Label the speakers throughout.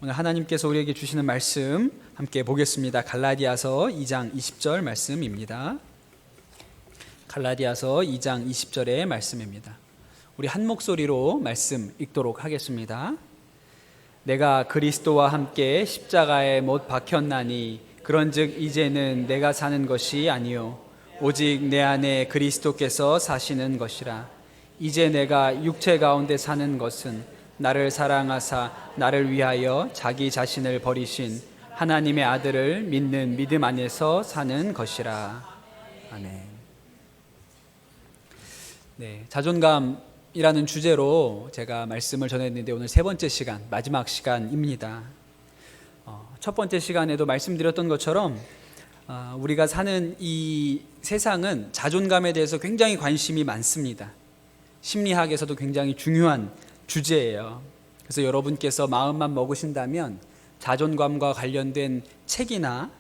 Speaker 1: 오늘 하나님께서 우리에게 주시는 말씀 함께 보겠습니다. 갈라디아서 2장 20절 말씀입니다. 갈라디아서 2장 20절의 말씀입니다. 우리 한 목소리로 말씀 읽도록 하겠습니다. 내가 그리스도와 함께 십자가에 못 박혔나니 그런즉 이제는 내가 사는 것이 아니요 오직 내 안에 그리스도께서 사시는 것이라. 이제 내가 육체 가운데 사는 것은 나를 사랑하사 나를 위하여 자기 자신을 버리신 하나님의 아들을 믿는 믿음 안에서 사는 것이라. 아멘. 네, 자존감이라는 주제로 제가 말씀을 전했는데 오늘 세 번째 시간, 마지막 시간입니다. 첫 번째 시간에도 말씀드렸던 것처럼 우리가 사는 이 세상은 자존감에 대해서 굉장히 관심이 많습니다. 심리학에서도 굉장히 중요한 주제예요. 그래서 여러분께서 마음만 먹으신다면 자존감과 관련된 책이나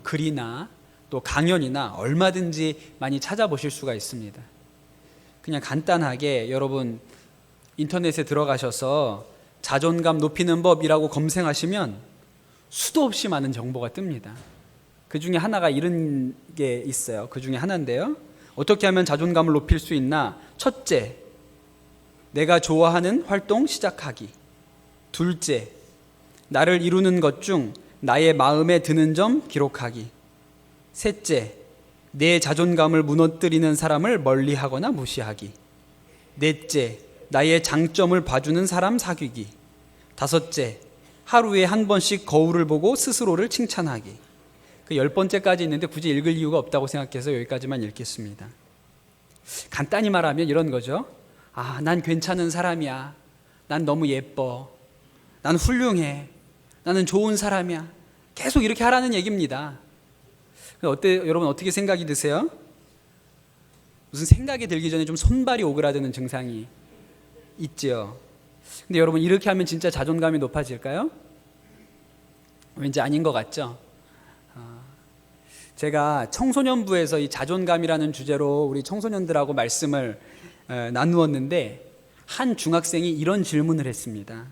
Speaker 1: 글이나 또 강연이나 얼마든지 많이 찾아보실 수가 있습니다. 그냥 간단하게 여러분 인터넷에 들어가셔서 자존감 높이는 법이라고 검색하시면 수도 없이 많은 정보가 뜹니다. 그 중에 하나가 이런 게 있어요. 그 중에 하나인데요. 어떻게 하면 자존감을 높일 수 있나? 첫째, 내가 좋아하는 활동 시작하기. 둘째, 나를 이루는 것 중 나의 마음에 드는 점 기록하기. 셋째, 내 자존감을 무너뜨리는 사람을 멀리하거나 무시하기. 넷째, 나의 장점을 봐주는 사람 사귀기. 다섯째, 하루에 한 번씩 거울을 보고 스스로를 칭찬하기. 그 10번째까지 있는데 굳이 읽을 이유가 없다고 생각해서 여기까지만 읽겠습니다. 간단히 말하면 이런 거죠. 난 괜찮은 사람이야. 난 너무 예뻐. 난 훌륭해. 나는 좋은 사람이야. 계속 이렇게 하라는 얘기입니다. 여러분 어떻게 생각이 드세요? 무슨 생각이 들기 전에 좀 손발이 오그라드는 증상이 있죠. 근데 여러분 이렇게 하면 진짜 자존감이 높아질까요? 왠지 아닌 것 같죠? 제가 청소년부에서 이 자존감이라는 주제로 우리 청소년들하고 말씀을 나누었는데 한 중학생이 이런 질문을 했습니다.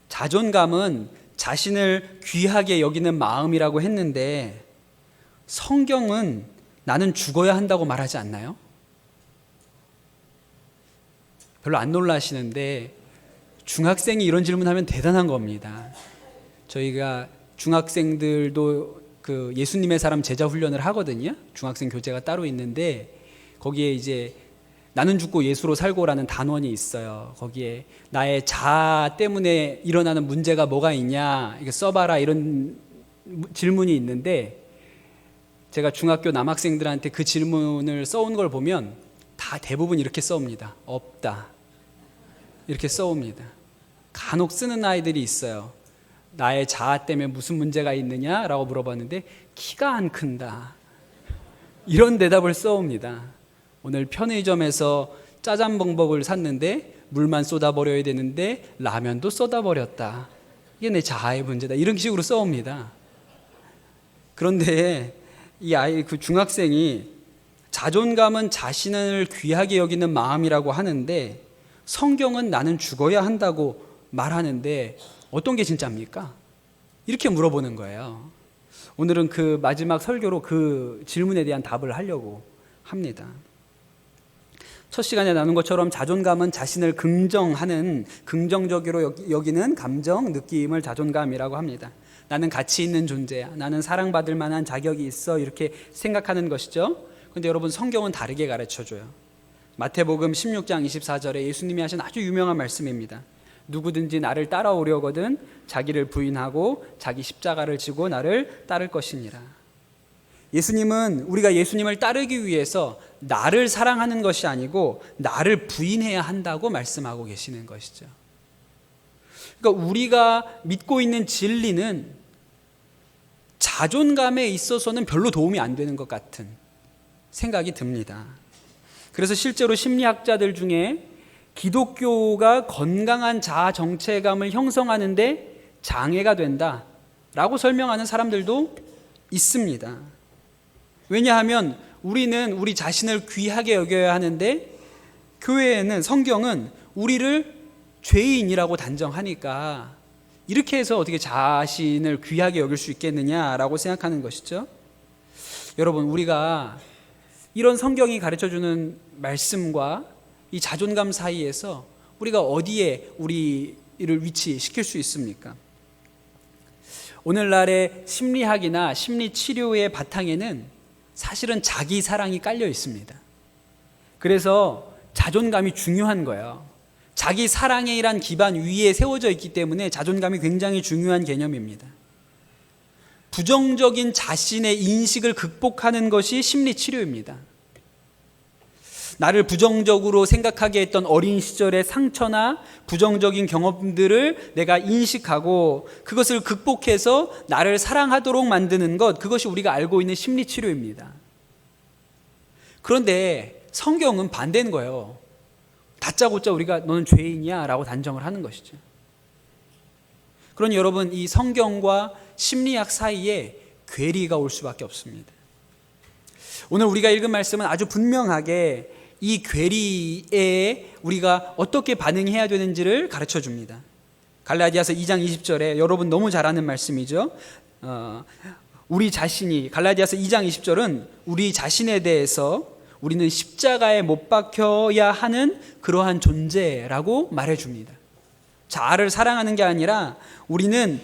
Speaker 1: 자존감은 자신을 귀하게 여기는 마음이라고 했는데 성경은 나는 죽어야 한다고 말하지 않나요? 별로 안 놀라시는데 중학생이 이런 질문하면 대단한 겁니다. 저희가 중학생들도 그 예수님의 사람 제자 훈련을 하거든요. 중학생 교재가 따로 있는데 거기에 이제 나는 죽고 예수로 살고라는 단원이 있어요. 거기에 나의 자아 때문에 일어나는 문제가 뭐가 있냐 이거 써봐라 이런 질문이 있는데 제가 중학교 남학생들한테 그 질문을 써온 걸 보면 다 대부분 이렇게 써옵니다. 없다. 이렇게 써옵니다. 간혹 쓰는 아이들이 있어요. 나의 자아 때문에 무슨 문제가 있느냐라고 물어봤는데 키가 안 큰다. 이런 대답을 써옵니다. 오늘 편의점에서 짜장범벅을 샀는데 물만 쏟아버려야 되는데 라면도 쏟아버렸다. 이게 내 자아의 문제다. 이런 식으로 써옵니다. 그런데 이 아이 그 중학생이 자존감은 자신을 귀하게 여기는 마음이라고 하는데 성경은 나는 죽어야 한다고 말하는데 어떤 게 진짜입니까? 이렇게 물어보는 거예요. 오늘은 그 마지막 설교로 그 질문에 대한 답을 하려고 합니다. 첫 시간에 나눈 것처럼 자존감은 자신을 긍정하는 긍정적으로 여기는 감정, 느낌을 자존감이라고 합니다. 나는 가치 있는 존재야. 나는 사랑받을 만한 자격이 있어. 이렇게 생각하는 것이죠. 그런데 여러분 성경은 다르게 가르쳐줘요. 마태복음 16장 24절에 예수님이 하신 아주 유명한 말씀입니다. 누구든지 나를 따라오려거든 자기를 부인하고 자기 십자가를 지고 나를 따를 것이니라. 예수님은 우리가 예수님을 따르기 위해서 나를 사랑하는 것이 아니고 나를 부인해야 한다고 말씀하고 계시는 것이죠. 그러니까 우리가 믿고 있는 진리는 자존감에 있어서는 별로 도움이 안 되는 것 같은 생각이 듭니다. 그래서 실제로 심리학자들 중에 기독교가 건강한 자아 정체감을 형성하는데 장애가 된다라고 설명하는 사람들도 있습니다. 왜냐하면 우리는 우리 자신을 귀하게 여겨야 하는데 교회에는 성경은 우리를 죄인이라고 단정하니까 이렇게 해서 어떻게 자신을 귀하게 여길 수 있겠느냐라고 생각하는 것이죠. 여러분, 우리가 이런 성경이 가르쳐주는 말씀과 이 자존감 사이에서 우리가 어디에 우리를 위치시킬 수 있습니까? 오늘날의 심리학이나 심리치료의 바탕에는 사실은 자기 사랑이 깔려 있습니다. 그래서 자존감이 중요한 거예요. 자기 사랑에 이란 기반 위에 세워져 있기 때문에 자존감이 굉장히 중요한 개념입니다. 부정적인 자신의 인식을 극복하는 것이 심리치료입니다. 나를 부정적으로 생각하게 했던 어린 시절의 상처나 부정적인 경험들을 내가 인식하고 그것을 극복해서 나를 사랑하도록 만드는 것, 그것이 우리가 알고 있는 심리치료입니다. 그런데 성경은 반대인 거예요. 다짜고짜 우리가 너는 죄인이야 라고 단정을 하는 것이죠. 그러니 여러분, 이 성경과 심리학 사이에 괴리가 올 수밖에 없습니다. 오늘 우리가 읽은 말씀은 아주 분명하게 이 괴리에 우리가 어떻게 반응해야 되는지를 가르쳐 줍니다. 갈라디아서 2장 20절에 여러분 너무 잘 아는 말씀이죠. 우리 자신이, 갈라디아서 2장 20절은 우리 자신에 대해서 우리는 십자가에 못 박혀야 하는 그러한 존재라고 말해줍니다. 자아를 사랑하는 게 아니라 우리는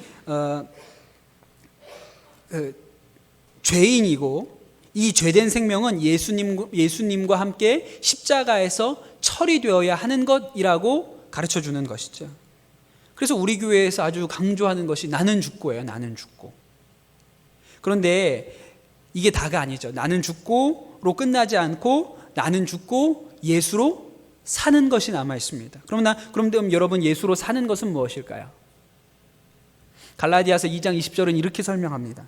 Speaker 1: 죄인이고 이 죄된 생명은 예수님과 함께 십자가에서 처리되어야 하는 것이라고 가르쳐주는 것이죠. 그래서 우리 교회에서 아주 강조하는 것이 나는 죽고예요. 나는 죽고. 그런데 이게 다가 아니죠. 나는 죽고로 끝나지 않고 나는 죽고 예수로 사는 것이 남아 있습니다. 그럼 여러분, 예수로 사는 것은 무엇일까요? 갈라디아서 2장 20절은 이렇게 설명합니다.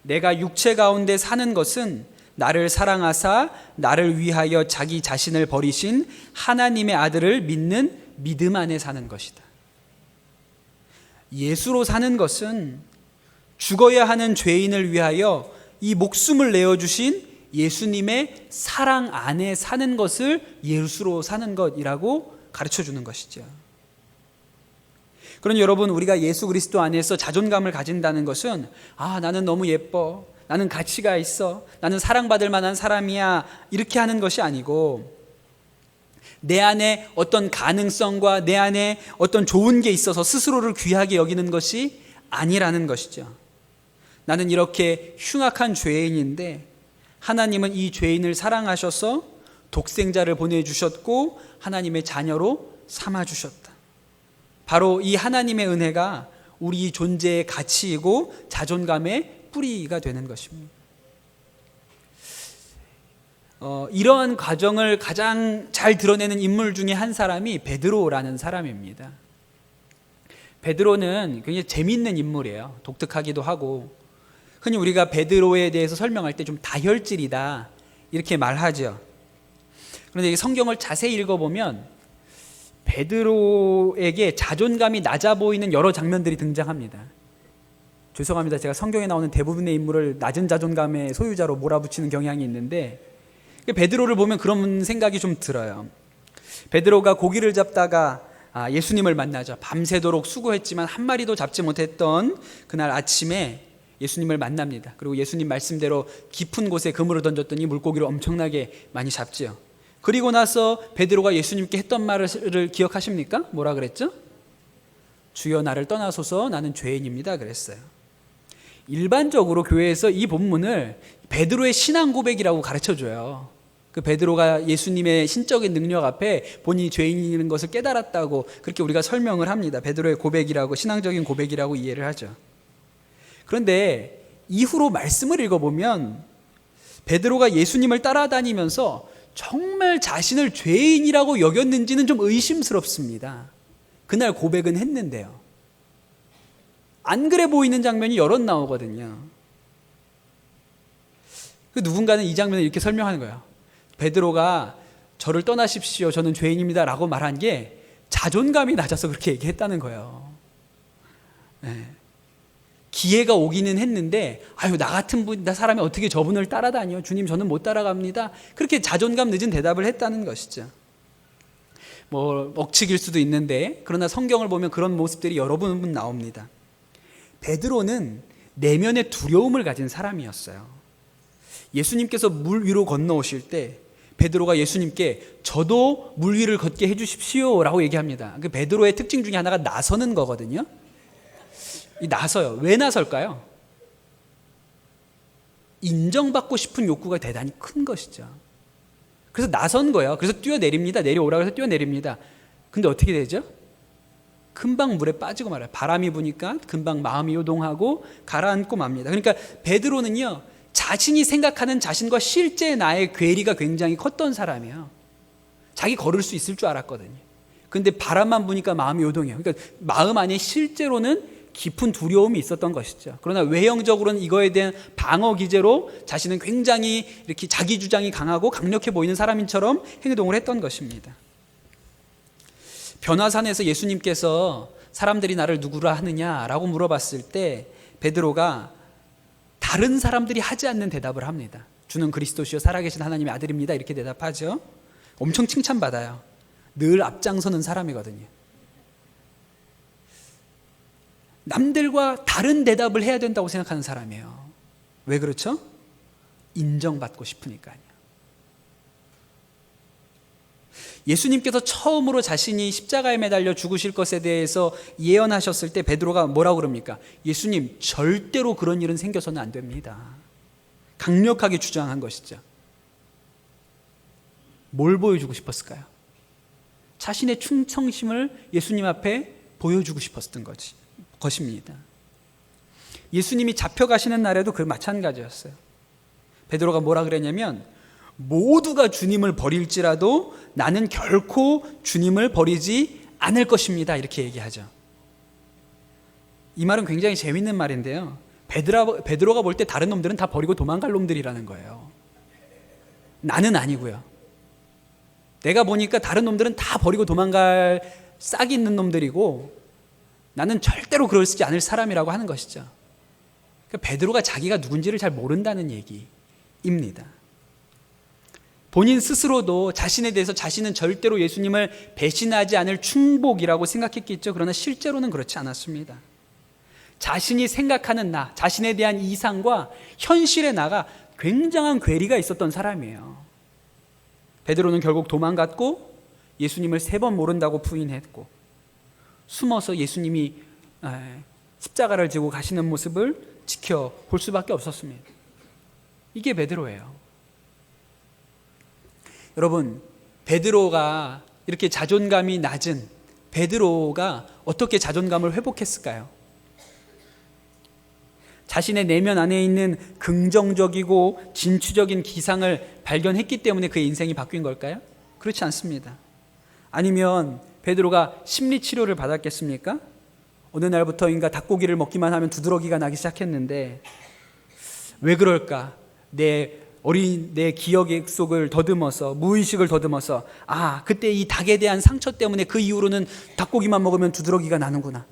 Speaker 1: 내가 육체 가운데 사는 것은 나를 사랑하사 나를 위하여 자기 자신을 버리신 하나님의 아들을 믿는 믿음 안에 사는 것이다. 예수로 사는 것은 죽어야 하는 죄인을 위하여 이 목숨을 내어주신 예수님의 사랑 안에 사는 것을 예수로 사는 것이라고 가르쳐주는 것이죠. 그러니 여러분, 우리가 예수 그리스도 안에서 자존감을 가진다는 것은 나는 너무 예뻐, 나는 가치가 있어, 나는 사랑받을 만한 사람이야, 이렇게 하는 것이 아니고 내 안에 어떤 가능성과 내 안에 어떤 좋은 게 있어서 스스로를 귀하게 여기는 것이 아니라는 것이죠. 나는 이렇게 흉악한 죄인인데 하나님은 이 죄인을 사랑하셔서 독생자를 보내주셨고 하나님의 자녀로 삼아주셨다. 바로 이 하나님의 은혜가 우리 존재의 가치이고 자존감의 뿌리가 되는 것입니다. 이러한 과정을 가장 잘 드러내는 인물 중에 한 사람이 베드로라는 사람입니다. 베드로는 굉장히 재미있는 인물이에요. 독특하기도 하고, 흔히 우리가 베드로에 대해서 설명할 때 좀 다혈질이다 이렇게 말하죠. 그런데 성경을 자세히 읽어보면 베드로에게 자존감이 낮아 보이는 여러 장면들이 등장합니다. 죄송합니다. 제가 성경에 나오는 대부분의 인물을 낮은 자존감의 소유자로 몰아붙이는 경향이 있는데 베드로를 보면 그런 생각이 좀 들어요. 베드로가 고기를 잡다가 예수님을 만나죠. 밤새도록 수고했지만 한 마리도 잡지 못했던 그날 아침에 예수님을 만납니다. 그리고 예수님 말씀대로 깊은 곳에 그물을 던졌더니 물고기를 엄청나게 많이 잡지요. 그리고 나서 베드로가 예수님께 했던 말을 기억하십니까? 뭐라 그랬죠? 주여 나를 떠나소서 나는 죄인입니다 그랬어요. 일반적으로 교회에서 이 본문을 베드로의 신앙 고백이라고 가르쳐줘요. 그 베드로가 예수님의 신적인 능력 앞에 본인이 죄인인 것을 깨달았다고 그렇게 우리가 설명을 합니다. 베드로의 고백이라고, 신앙적인 고백이라고 이해를 하죠. 그런데 이후로 말씀을 읽어보면 베드로가 예수님을 따라다니면서 정말 자신을 죄인이라고 여겼는지는 좀 의심스럽습니다. 그날 고백은 했는데요. 안 그래 보이는 장면이 여럿 나오거든요. 누군가는 이 장면을 이렇게 설명하는 거예요. 베드로가 저를 떠나십시오, 저는 죄인입니다 라고 말한 게 자존감이 낮아서 그렇게 얘기했다는 거예요. 네. 기회가 오기는 했는데 나 같은 사람이 어떻게 저분을 따라다녀? 주님, 저는 못 따라갑니다. 그렇게 자존감 늦은 대답을 했다는 것이죠. 뭐 억측일 수도 있는데, 그러나 성경을 보면 그런 모습들이 여러 번 나옵니다. 베드로는 내면의 두려움을 가진 사람이었어요. 예수님께서 물 위로 건너오실 때 베드로가 예수님께 저도 물 위를 걷게 해주십시오 라고 얘기합니다. 그 베드로의 특징 중에 하나가 나서는 거거든요. 이 나서요. 왜 나설까요? 인정받고 싶은 욕구가 대단히 큰 것이죠. 그래서 나선 거예요. 그래서 뛰어내립니다. 내려오라고 해서 뛰어내립니다. 근데 어떻게 되죠? 금방 물에 빠지고 말아요. 바람이 부니까 금방 마음이 요동하고 가라앉고 맙니다. 그러니까 베드로는요, 자신이 생각하는 자신과 실제 나의 괴리가 굉장히 컸던 사람이에요. 자기 걸을 수 있을 줄 알았거든요. 근데 바람만 부니까 마음이 요동해요. 그러니까 마음 안에 실제로는 깊은 두려움이 있었던 것이죠. 그러나 외형적으로는 이거에 대한 방어 기제로 자신은 굉장히 이렇게 자기 주장이 강하고 강력해 보이는 사람인처럼 행동을 했던 것입니다. 변화산에서 예수님께서 사람들이 나를 누구라 하느냐라고 물어봤을 때 베드로가 다른 사람들이 하지 않는 대답을 합니다. 주는 그리스도시요 살아계신 하나님의 아들입니다. 이렇게 대답하죠. 엄청 칭찬받아요. 늘 앞장서는 사람이거든요. 남들과 다른 대답을 해야 된다고 생각하는 사람이에요. 왜 그렇죠? 인정받고 싶으니까요. 예수님께서 처음으로 자신이 십자가에 매달려 죽으실 것에 대해서 예언하셨을 때 베드로가 뭐라고 그럽니까? 예수님, 절대로 그런 일은 생겨서는 안 됩니다. 강력하게 주장한 것이죠. 뭘 보여주고 싶었을까요? 자신의 충성심을 예수님 앞에 보여주고 싶었던 것입니다. 예수님이 잡혀가시는 날에도 그 마찬가지였어요. 베드로가 뭐라 그랬냐면, 모두가 주님을 버릴지라도 나는 결코 주님을 버리지 않을 것입니다. 이렇게 얘기하죠. 이 말은 굉장히 재밌는 말인데요. 베드로가 볼 때 다른 놈들은 다 버리고 도망갈 놈들이라는 거예요. 나는 아니고요. 내가 보니까 다른 놈들은 다 버리고 도망갈 싹이 있는 놈들이고 나는 절대로 그러지 않을 사람이라고 하는 것이죠. 그러니까 베드로가 자기가 누군지를 잘 모른다는 얘기입니다. 본인 스스로도 자신에 대해서 자신은 절대로 예수님을 배신하지 않을 충복이라고 생각했겠죠. 그러나 실제로는 그렇지 않았습니다. 자신이 생각하는 나, 자신에 대한 이상과 현실의 나가 굉장한 괴리가 있었던 사람이에요. 베드로는 결국 도망갔고 예수님을 3번 모른다고 부인했고 숨어서 예수님이 십자가를 지고 가시는 모습을 지켜볼 수밖에 없었습니다. 이게 베드로예요. 여러분, 베드로가 이렇게 자존감이 낮은 베드로가 어떻게 자존감을 회복했을까요? 자신의 내면 안에 있는 긍정적이고 진취적인 기상을 발견했기 때문에 그의 인생이 바뀐 걸까요? 그렇지 않습니다. 아니면 베드로가 심리치료를 받았겠습니까? 어느 날부터인가 닭고기를 먹기만 하면 두드러기가 나기 시작했는데 왜 그럴까? 내 기억 속을 더듬어서 무의식을 더듬어서 그때 이 닭에 대한 상처 때문에 그 이후로는 닭고기만 먹으면 두드러기가 나는구나.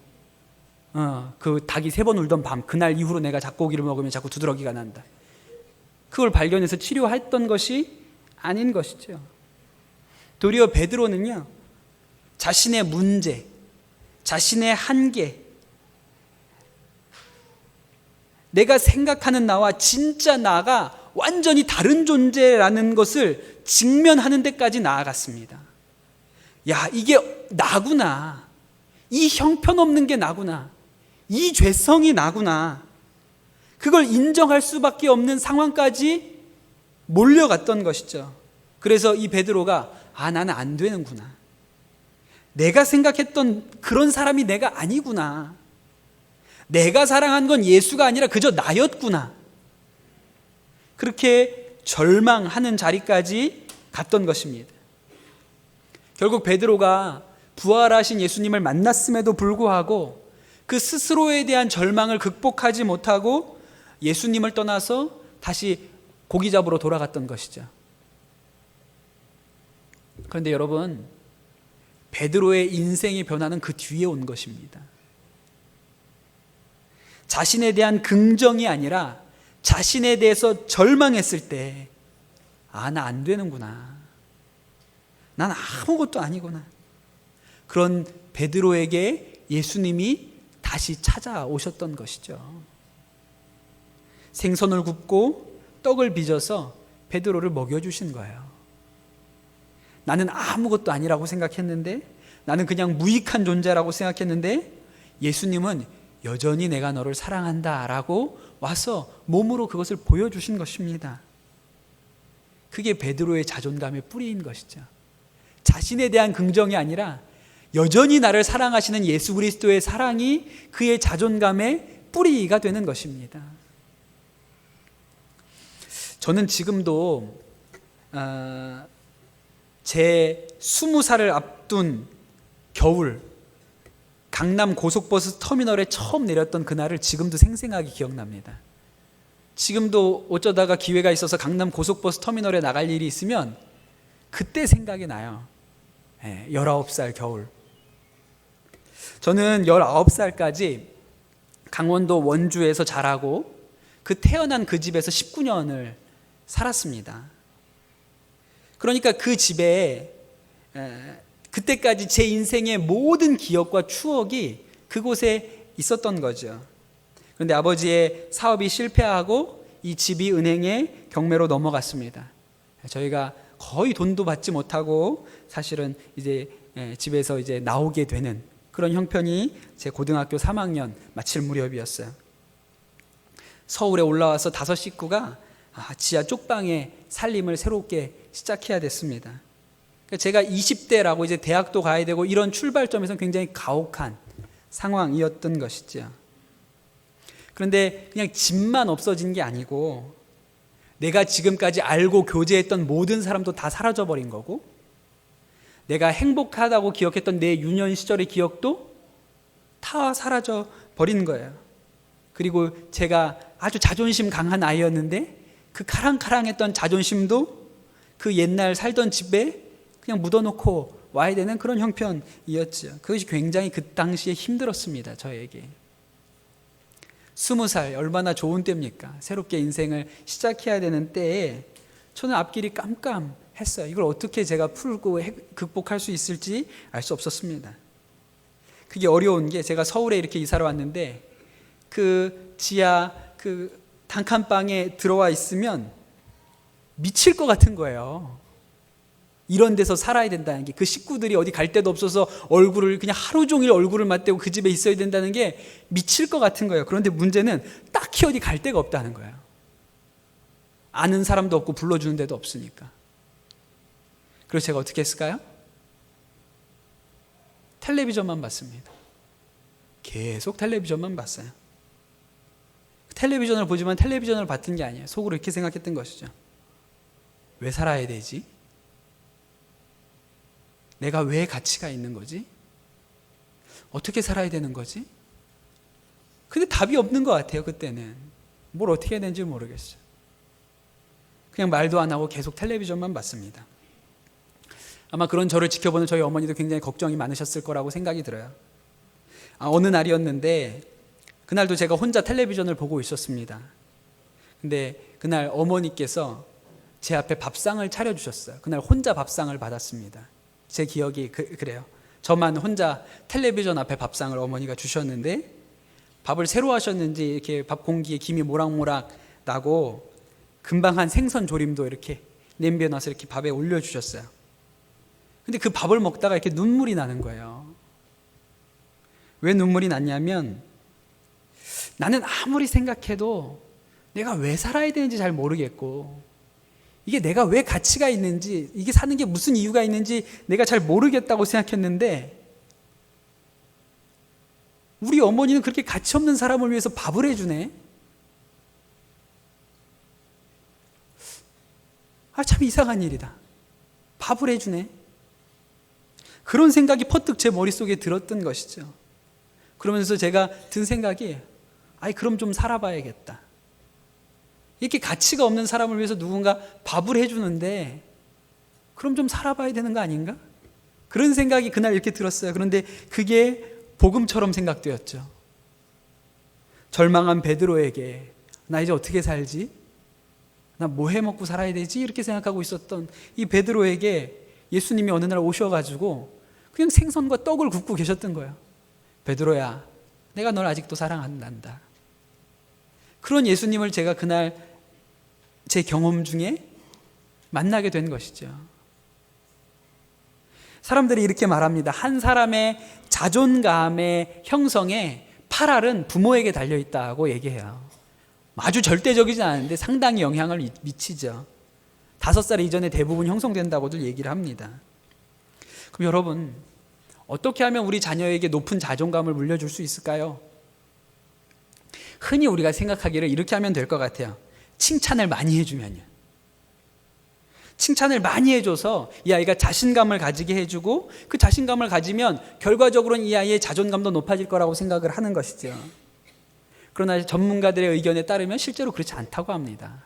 Speaker 1: 그 닭이 3번 울던 밤 그날 이후로 내가 닭고기를 먹으면 자꾸 두드러기가 난다. 그걸 발견해서 치료했던 것이 아닌 것이죠. 도리어 베드로는요, 자신의 문제, 자신의 한계, 내가 생각하는 나와 진짜 나가 완전히 다른 존재라는 것을 직면하는 데까지 나아갔습니다. 야, 이게 나구나. 이 형편없는 게 나구나. 이 죄성이 나구나. 그걸 인정할 수밖에 없는 상황까지 몰려갔던 것이죠. 그래서 이 베드로가 나는 안 되는구나. 내가 생각했던 그런 사람이 내가 아니구나. 내가 사랑한 건 예수가 아니라 그저 나였구나. 그렇게 절망하는 자리까지 갔던 것입니다. 결국 베드로가 부활하신 예수님을 만났음에도 불구하고 그 스스로에 대한 절망을 극복하지 못하고 예수님을 떠나서 다시 고기 잡으러 돌아갔던 것이죠. 그런데 여러분, 베드로의 인생의 변화는 그 뒤에 온 것입니다. 자신에 대한 긍정이 아니라 자신에 대해서 절망했을 때 나 안 되는구나. 난 아무것도 아니구나. 그런 베드로에게 예수님이 다시 찾아오셨던 것이죠. 생선을 굽고 떡을 빚어서 베드로를 먹여주신 거예요. 나는 아무것도 아니라고 생각했는데, 나는 그냥 무익한 존재라고 생각했는데, 예수님은 여전히 내가 너를 사랑한다 라고 와서 몸으로 그것을 보여주신 것입니다. 그게 베드로의 자존감의 뿌리인 것이죠. 자신에 대한 긍정이 아니라 여전히 나를 사랑하시는 예수 그리스도의 사랑이 그의 자존감의 뿌리가 되는 것입니다. 저는 지금도 제 20살을 앞둔 겨울, 강남 고속버스 터미널에 처음 내렸던 그날을 지금도 생생하게 기억납니다. 지금도 어쩌다가 기회가 있어서 강남 고속버스 터미널에 나갈 일이 있으면 그때 생각이 나요. 19살 겨울. 저는 19살까지 강원도 원주에서 자라고 태어난 그 집에서 19년을 살았습니다. 그러니까 그 집에 그때까지 제 인생의 모든 기억과 추억이 그곳에 있었던 거죠. 그런데 아버지의 사업이 실패하고 이 집이 은행의 경매로 넘어갔습니다. 저희가 거의 돈도 받지 못하고 사실은 이제 집에서 이제 나오게 되는 그런 형편이 제 고등학교 3학년 마칠 무렵이었어요. 서울에 올라와서 5 식구가 지하 쪽방에 살림을 새롭게 시작해야 됐습니다. 제가 20대라고 이제 대학도 가야 되고 이런 출발점에서는 굉장히 가혹한 상황이었던 것이죠. 그런데 그냥 집만 없어진 게 아니고 내가 지금까지 알고 교제했던 모든 사람도 다 사라져버린 거고, 내가 행복하다고 기억했던 내 유년 시절의 기억도 다 사라져버린 거예요. 그리고 제가 아주 자존심 강한 아이였는데 그 카랑카랑했던 자존심도 그 옛날 살던 집에 그냥 묻어놓고 와야 되는 그런 형편이었죠. 그것이 굉장히 그 당시에 힘들었습니다. 저에게. 20살 얼마나 좋은 때입니까? 새롭게 인생을 시작해야 되는 때에 저는 앞길이 깜깜했어요. 이걸 어떻게 제가 풀고 극복할 수 있을지 알 수 없었습니다. 그게 어려운 게, 제가 서울에 이렇게 이사를 왔는데 그 지하 그 단칸방에 들어와 있으면 미칠 것 같은 거예요. 이런 데서 살아야 된다는 게, 그 식구들이 어디 갈 데도 없어서 얼굴을 그냥 하루 종일 얼굴을 맞대고 그 집에 있어야 된다는 게 미칠 것 같은 거예요. 그런데 문제는 딱히 어디 갈 데가 없다는 거예요. 아는 사람도 없고 불러주는 데도 없으니까. 그래서 제가 어떻게 했을까요? 텔레비전만 봤습니다. 계속 텔레비전만 봤어요. 텔레비전을 보지만 텔레비전을 봤던 게 아니에요. 속으로 이렇게 생각했던 것이죠. 왜 살아야 되지? 내가 왜 가치가 있는 거지? 어떻게 살아야 되는 거지? 근데 답이 없는 것 같아요. 그때는 뭘 어떻게 해야 되는지 모르겠어요. 그냥 말도 안 하고 계속 텔레비전만 봤습니다. 아마 그런 저를 지켜보는 저희 어머니도 굉장히 걱정이 많으셨을 거라고 생각이 들어요. 어느 날이었는데 그날도 제가 혼자 텔레비전을 보고 있었습니다. 근데 그날 어머니께서 제 앞에 밥상을 차려주셨어요. 그날 혼자 밥상을 받았습니다. 제 기억이 그래요. 저만 혼자 텔레비전 앞에 밥상을 어머니가 주셨는데, 밥을 새로 하셨는지 이렇게 밥 공기에 김이 모락모락 나고 금방 한 생선 조림도 이렇게 냄비에 놔서 이렇게 밥에 올려주셨어요. 근데 그 밥을 먹다가 이렇게 눈물이 나는 거예요. 왜 눈물이 났냐면, 나는 아무리 생각해도 내가 왜 살아야 되는지 잘 모르겠고, 이게 내가 왜 가치가 있는지, 이게 사는 게 무슨 이유가 있는지 내가 잘 모르겠다고 생각했는데, 우리 어머니는 그렇게 가치 없는 사람을 위해서 밥을 해주네. 참 이상한 일이다. 밥을 해주네. 그런 생각이 퍼뜩 제 머릿속에 들었던 것이죠. 그러면서 제가 든 생각이, 그럼 좀 살아봐야겠다. 이렇게 가치가 없는 사람을 위해서 누군가 밥을 해주는데 그럼 좀 살아봐야 되는 거 아닌가? 그런 생각이 그날 이렇게 들었어요. 그런데 그게 복음처럼 생각되었죠. 절망한 베드로에게 나 이제 어떻게 살지? 나 뭐 해먹고 살아야 되지? 이렇게 생각하고 있었던 이 베드로에게 예수님이 어느 날 오셔가지고 그냥 생선과 떡을 굽고 계셨던 거예요. 베드로야, 내가 널 아직도 사랑한단다. 그런 예수님을 제가 그날 제 경험 중에 만나게 된 것이죠. 사람들이 이렇게 말합니다. 한 사람의 자존감의 형성에 8알은 부모에게 달려있다고 얘기해요. 아주 절대적이지 않은데 상당히 영향을 미치죠. 5살 이전에 대부분 형성된다고들 얘기를 합니다. 그럼 여러분, 어떻게 하면 우리 자녀에게 높은 자존감을 물려줄 수 있을까요? 흔히 우리가 생각하기를 이렇게 하면 될 것 같아요. 칭찬을 많이 해주면요. 칭찬을 많이 해줘서 이 아이가 자신감을 가지게 해주고, 그 자신감을 가지면 결과적으로는 이 아이의 자존감도 높아질 거라고 생각을 하는 것이죠. 그러나 전문가들의 의견에 따르면 실제로 그렇지 않다고 합니다.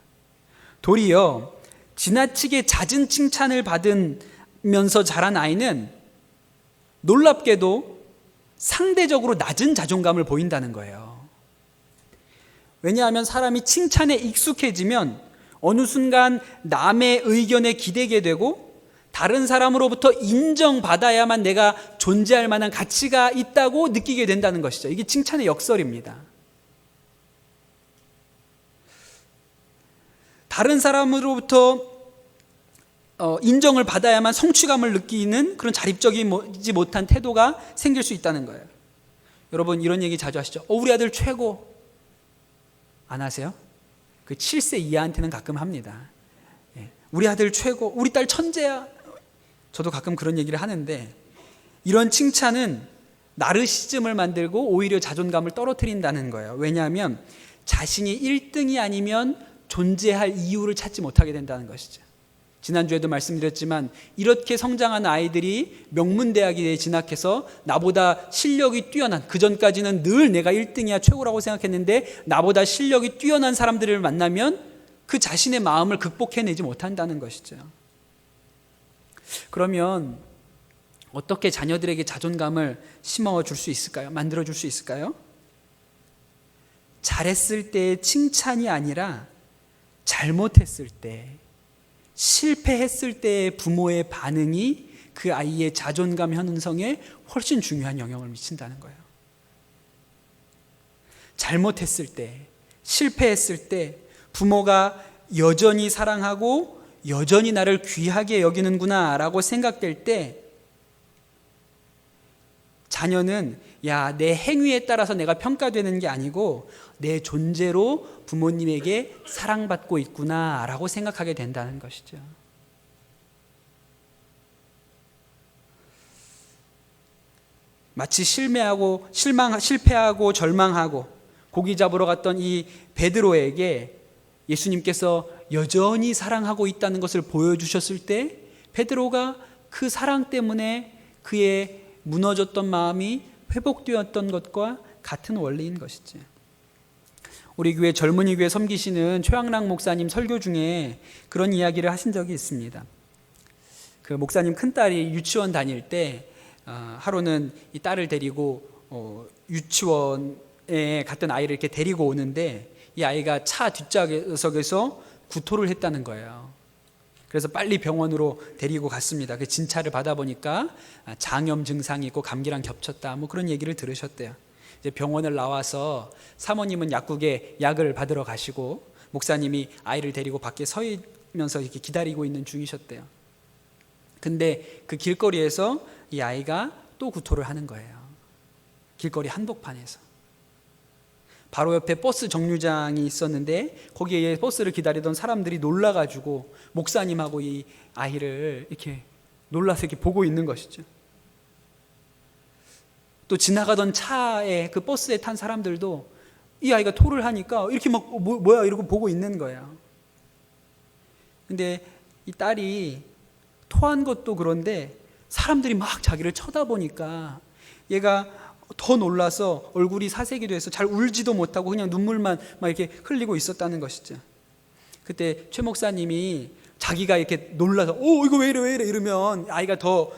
Speaker 1: 도리어 지나치게 잦은 칭찬을 받으면서 자란 아이는 놀랍게도 상대적으로 낮은 자존감을 보인다는 거예요. 왜냐하면 사람이 칭찬에 익숙해지면 어느 순간 남의 의견에 기대게 되고, 다른 사람으로부터 인정받아야만 내가 존재할 만한 가치가 있다고 느끼게 된다는 것이죠. 이게 칭찬의 역설입니다. 다른 사람으로부터 인정을 받아야만 성취감을 느끼는 그런 자립적이지 못한 태도가 생길 수 있다는 거예요. 여러분, 이런 얘기 자주 하시죠. 우리 아들 최고. 안 하세요? 그 7세 이하한테는 가끔 합니다. 우리 아들 최고, 우리 딸 천재야. 저도 가끔 그런 얘기를 하는데, 이런 칭찬은 나르시즘을 만들고 오히려 자존감을 떨어뜨린다는 거예요. 왜냐하면 자신이 1등이 아니면 존재할 이유를 찾지 못하게 된다는 것이죠. 지난주에도 말씀드렸지만, 이렇게 성장한 아이들이 명문대학에 진학해서 나보다 실력이 뛰어난, 그전까지는 늘 내가 1등이야 최고라고 생각했는데 나보다 실력이 뛰어난 사람들을 만나면 그 자신의 마음을 극복해내지 못한다는 것이죠. 그러면 어떻게 자녀들에게 자존감을 심어줄 수 있을까요? 만들어줄 수 있을까요? 잘했을 때의 칭찬이 아니라 잘못했을 때, 실패했을 때의 부모의 반응이 그 아이의 자존감 형성에 훨씬 중요한 영향을 미친다는 거예요. 잘못했을 때, 실패했을 때 부모가 여전히 사랑하고 여전히 나를 귀하게 여기는구나 라고 생각될 때, 자녀는 내 행위에 따라서 내가 평가되는 게 아니고 내 존재로 부모님에게 사랑받고 있구나 라고 생각하게 된다는 것이죠. 마치 실패하고 절망하고 고기 잡으러 갔던 이 베드로에게 예수님께서 여전히 사랑하고 있다는 것을 보여주셨을 때, 베드로가 그 사랑 때문에 그의 무너졌던 마음이 회복되었던 것과 같은 원리인 것이지. 우리 교회 젊은이 교회 섬기시는 최양락 목사님 설교 중에 그런 이야기를 하신 적이 있습니다. 그 목사님 큰딸이 유치원 다닐 때 하루는 이 딸을 데리고 유치원에 갔던 아이를 이렇게 데리고 오는데, 이 아이가 차 뒷좌석에서 구토를 했다는 거예요. 그래서 빨리 병원으로 데리고 갔습니다. 그 진찰을 받아보니까 장염 증상이 있고 감기랑 겹쳤다, 그런 얘기를 들으셨대요. 이제 병원을 나와서 사모님은 약국에 약을 받으러 가시고, 목사님이 아이를 데리고 밖에 서 있면서 이렇게 기다리고 있는 중이셨대요. 근데 그 길거리에서 이 아이가 또 구토를 하는 거예요. 길거리 한복판에서. 바로 옆에 버스 정류장이 있었는데 거기에 버스를 기다리던 사람들이 놀라가지고 목사님하고 이 아이를 이렇게 놀라서 이렇게 보고 있는 것이죠. 또 지나가던 차에, 그 버스에 탄 사람들도 이 아이가 토를 하니까 이렇게 막 뭐야 이러고 보고 있는 거예요. 근데 이 딸이 토한 것도 그런데 사람들이 막 자기를 쳐다보니까 얘가 더 놀라서 얼굴이 사색이 돼서 잘 울지도 못하고 그냥 눈물만 막 이렇게 흘리고 있었다는 것이죠. 그때 최 목사님이 자기가 이렇게 놀라서 이거 왜 이래 이러면 아이가 더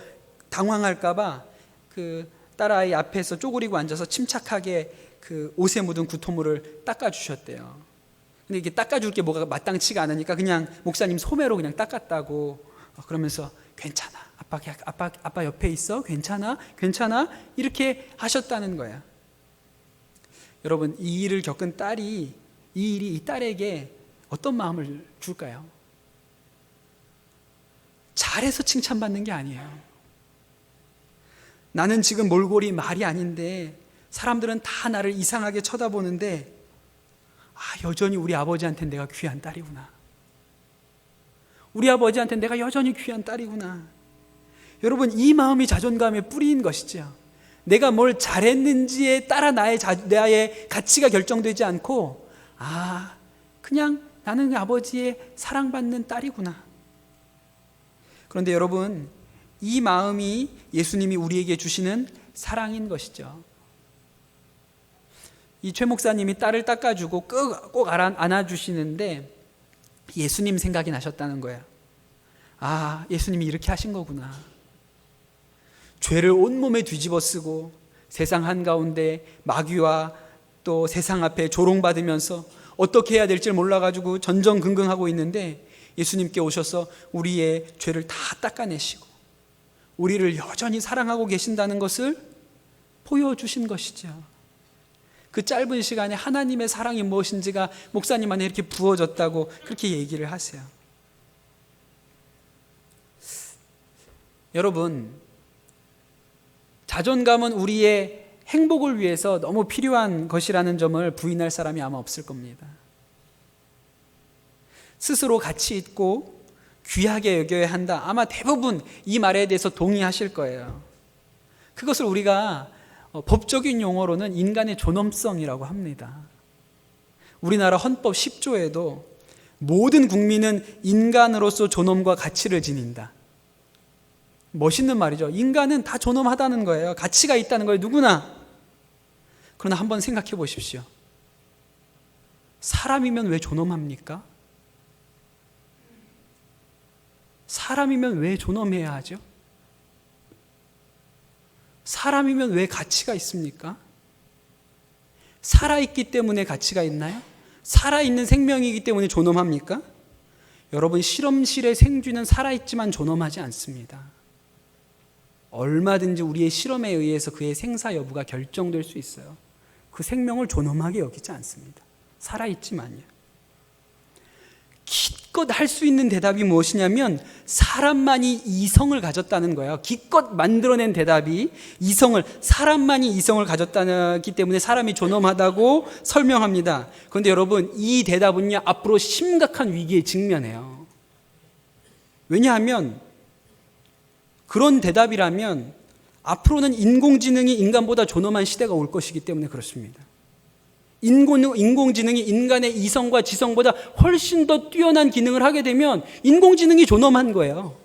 Speaker 1: 당황할까봐 그 딸아이 앞에서 쪼그리고 앉아서 침착하게 그 옷에 묻은 구토물을 닦아주셨대요. 근데 이게 닦아줄 게 뭐가 마땅치가 않으니까 그냥 목사님 소매로 그냥 닦았다고 그러면서 괜찮아, 아빠 옆에 있어, 괜찮아 이렇게 하셨다는 거야. 여러분, 이 일을 겪은 딸이 이 일이 이 딸에게 어떤 마음을 줄까요? 잘해서 칭찬받는 게 아니에요. 나는 지금 몰골이 말이 아닌데 사람들은 다 나를 이상하게 쳐다보는데 여전히 우리 아버지한테는 내가 귀한 딸이구나. 우리 아버지한테는 내가 여전히 귀한 딸이구나. 여러분, 이 마음이 자존감의 뿌리인 것이죠. 내가 뭘 잘했는지에 따라 나의 가치가 결정되지 않고 그냥 나는 아버지의 사랑받는 딸이구나. 그런데 여러분, 이 마음이 예수님이 우리에게 주시는 사랑인 것이죠. 이 최 목사님이 딸을 닦아주고 꼭 안아주시는데 예수님 생각이 나셨다는 거예요. 예수님이 이렇게 하신 거구나. 죄를 온몸에 뒤집어 쓰고 세상 한가운데 마귀와 또 세상 앞에 조롱받으면서 어떻게 해야 될지 몰라가지고 전전긍긍하고 있는데 예수님께 오셔서 우리의 죄를 다 닦아내시고 우리를 여전히 사랑하고 계신다는 것을 보여주신 것이죠. 그 짧은 시간에 하나님의 사랑이 무엇인지가 목사님 안에 이렇게 부어졌다고 그렇게 얘기를 하세요. 여러분, 자존감은 우리의 행복을 위해서 너무 필요한 것이라는 점을 부인할 사람이 아마 없을 겁니다. 스스로 가치 있고 귀하게 여겨야 한다. 아마 대부분 이 말에 대해서 동의하실 거예요. 그것을 우리가 법적인 용어로는 인간의 존엄성이라고 합니다. 우리나라 헌법 10조에도 모든 국민은 인간으로서 존엄과 가치를 지닌다. 멋있는 말이죠. 인간은 다 존엄하다는 거예요. 가치가 있다는 거예요. 누구나. 그러나 한번 생각해 보십시오. 사람이면 왜 존엄합니까? 사람이면 왜 존엄해야 하죠? 사람이면 왜 가치가 있습니까? 살아있기 때문에 가치가 있나요? 살아있는 생명이기 때문에 존엄합니까? 여러분, 실험실의 생쥐는 살아있지만 존엄하지 않습니다. 얼마든지 우리의 실험에 의해서 그의 생사 여부가 결정될 수 있어요. 그 생명을 존엄하게 여기지 않습니다. 살아있지만요. 기껏 할 수 있는 대답이 무엇이냐면 사람만이 이성을 가졌다는 거예요. 기껏 만들어낸 대답이 사람만이 이성을 가졌다기 때문에 사람이 존엄하다고 설명합니다. 그런데 여러분, 이 대답은요 앞으로 심각한 위기에 직면해요. 왜냐하면 그런 대답이라면 앞으로는 인공지능이 인간보다 존엄한 시대가 올 것이기 때문에 그렇습니다. 인공지능이 인간의 이성과 지성보다 훨씬 더 뛰어난 기능을 하게 되면 인공지능이 존엄한 거예요.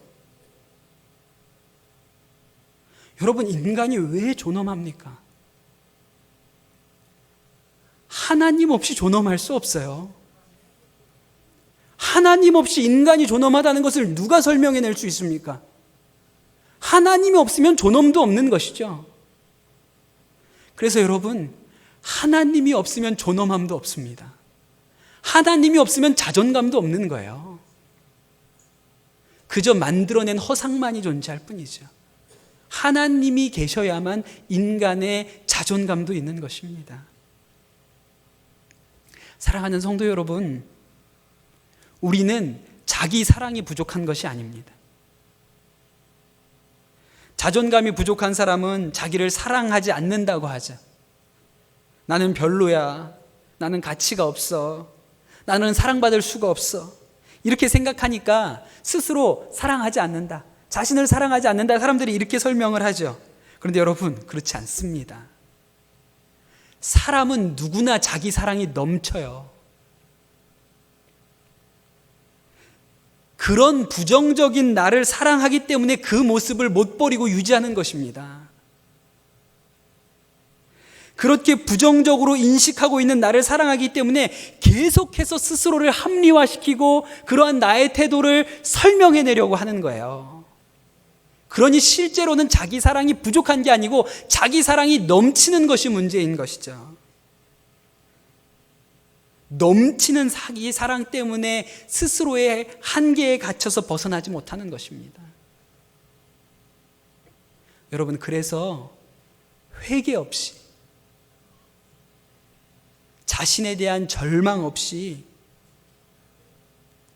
Speaker 1: 여러분, 인간이 왜 존엄합니까? 하나님 없이 존엄할 수 없어요. 하나님 없이 인간이 존엄하다는 것을 누가 설명해낼 수 있습니까? 하나님이 없으면 존엄도 없는 것이죠. 그래서 여러분, 하나님이 없으면 존엄함도 없습니다. 하나님이 없으면 자존감도 없는 거예요. 그저 만들어낸 허상만이 존재할 뿐이죠. 하나님이 계셔야만 인간의 자존감도 있는 것입니다. 사랑하는 성도 여러분, 우리는 자기 사랑이 부족한 것이 아닙니다. 자존감이 부족한 사람은 자기를 사랑하지 않는다고 하죠. 나는 별로야. 나는 가치가 없어. 나는 사랑받을 수가 없어. 이렇게 생각하니까 스스로 사랑하지 않는다. 자신을 사랑하지 않는다. 사람들이 이렇게 설명을 하죠. 그런데 여러분, 그렇지 않습니다. 사람은 누구나 자기 사랑이 넘쳐요. 그런 부정적인 나를 사랑하기 때문에 그 모습을 못 버리고 유지하는 것입니다. 그렇게 부정적으로 인식하고 있는 나를 사랑하기 때문에 계속해서 스스로를 합리화시키고 그러한 나의 태도를 설명해내려고 하는 거예요. 그러니 실제로는 자기 사랑이 부족한 게 아니고 자기 사랑이 넘치는 것이 문제인 것이죠. 넘치는 이 사랑 때문에 스스로의 한계에 갇혀서 벗어나지 못하는 것입니다. 여러분, 그래서 회개 없이, 자신에 대한 절망 없이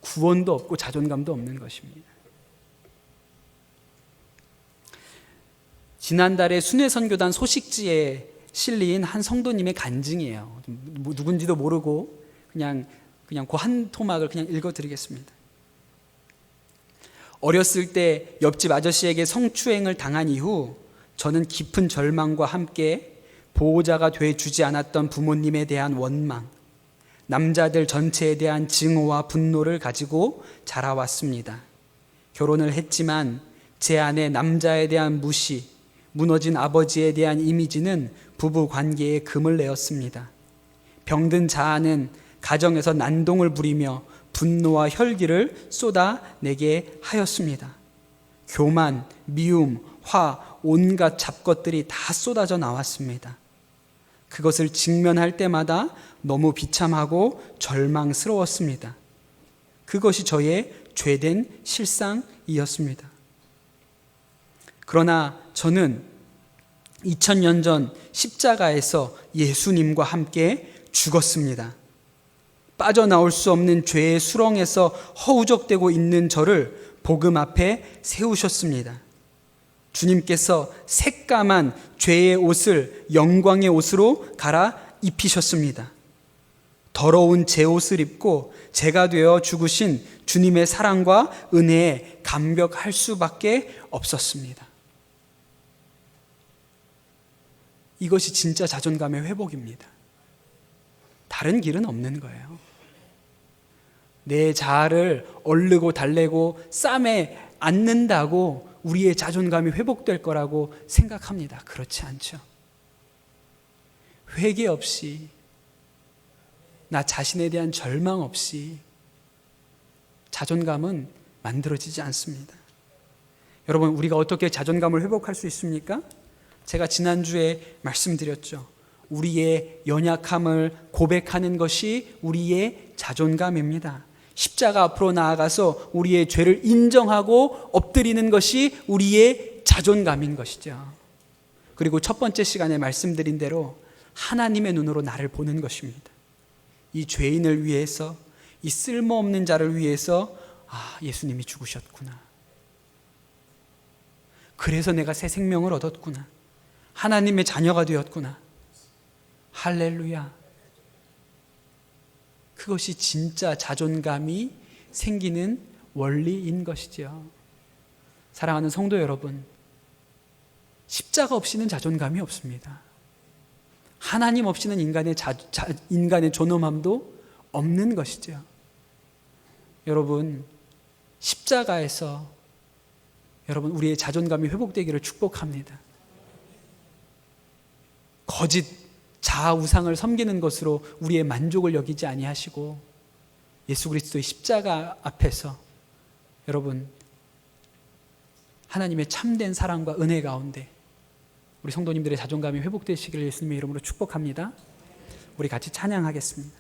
Speaker 1: 구원도 없고 자존감도 없는 것입니다. 지난달에 순회선교단 소식지에 실린 한 성도님의 간증이에요. 누군지도 모르고 그냥 그 한 토막을 그냥 읽어드리겠습니다. 어렸을 때 옆집 아저씨에게 성추행을 당한 이후 저는 깊은 절망과 함께 보호자가 돼주지 않았던 부모님에 대한 원망, 남자들 전체에 대한 증오와 분노를 가지고 자라왔습니다. 결혼을 했지만 제 안에 남자에 대한 무시, 무너진 아버지에 대한 이미지는 부부 관계에 금을 내었습니다. 병든 자아는 가정에서 난동을 부리며 분노와 혈기를 쏟아내게 하였습니다. 교만, 미움, 화, 온갖 잡것들이 다 쏟아져 나왔습니다. 그것을 직면할 때마다 너무 비참하고 절망스러웠습니다. 그것이 저의 죄된 실상이었습니다. 그러나 저는 2000년 전 십자가에서 예수님과 함께 죽었습니다. 빠져나올 수 없는 죄의 수렁에서 허우적대고 있는 저를 복음 앞에 세우셨습니다. 주님께서 새까만 죄의 옷을 영광의 옷으로 갈아입히셨습니다. 더러운 제 옷을 입고 제가 되어 죽으신 주님의 사랑과 은혜에 감격할 수밖에 없었습니다. 이것이 진짜 자존감의 회복입니다. 다른 길은 없는 거예요. 내 자아를 얼르고 달래고 쌈에 앉는다고 우리의 자존감이 회복될 거라고 생각합니다. 그렇지 않죠. 회개 없이, 나 자신에 대한 절망 없이 자존감은 만들어지지 않습니다. 여러분, 우리가 어떻게 자존감을 회복할 수 있습니까? 제가 지난주에 말씀드렸죠. 우리의 연약함을 고백하는 것이 우리의 자존감입니다. 십자가 앞으로 나아가서 우리의 죄를 인정하고 엎드리는 것이 우리의 자존감인 것이죠. 그리고 첫 번째 시간에 말씀드린 대로 하나님의 눈으로 나를 보는 것입니다. 이 죄인을 위해서, 이 쓸모없는 자를 위해서 예수님이 죽으셨구나. 그래서 내가 새 생명을 얻었구나. 하나님의 자녀가 되었구나. 할렐루야. 그것이 진짜 자존감이 생기는 원리인 것이죠. 사랑하는 성도 여러분, 십자가 없이는 자존감이 없습니다. 하나님 없이는 인간의 존엄함도 없는 것이죠. 여러분, 십자가에서 여러분 우리의 자존감이 회복되기를 축복합니다. 거짓 자아 우상을 섬기는 것으로 우리의 만족을 여기지 아니하시고 예수 그리스도의 십자가 앞에서 여러분 하나님의 참된 사랑과 은혜 가운데 우리 성도님들의 자존감이 회복되시기를 예수님의 이름으로 축복합니다. 우리 같이 찬양하겠습니다.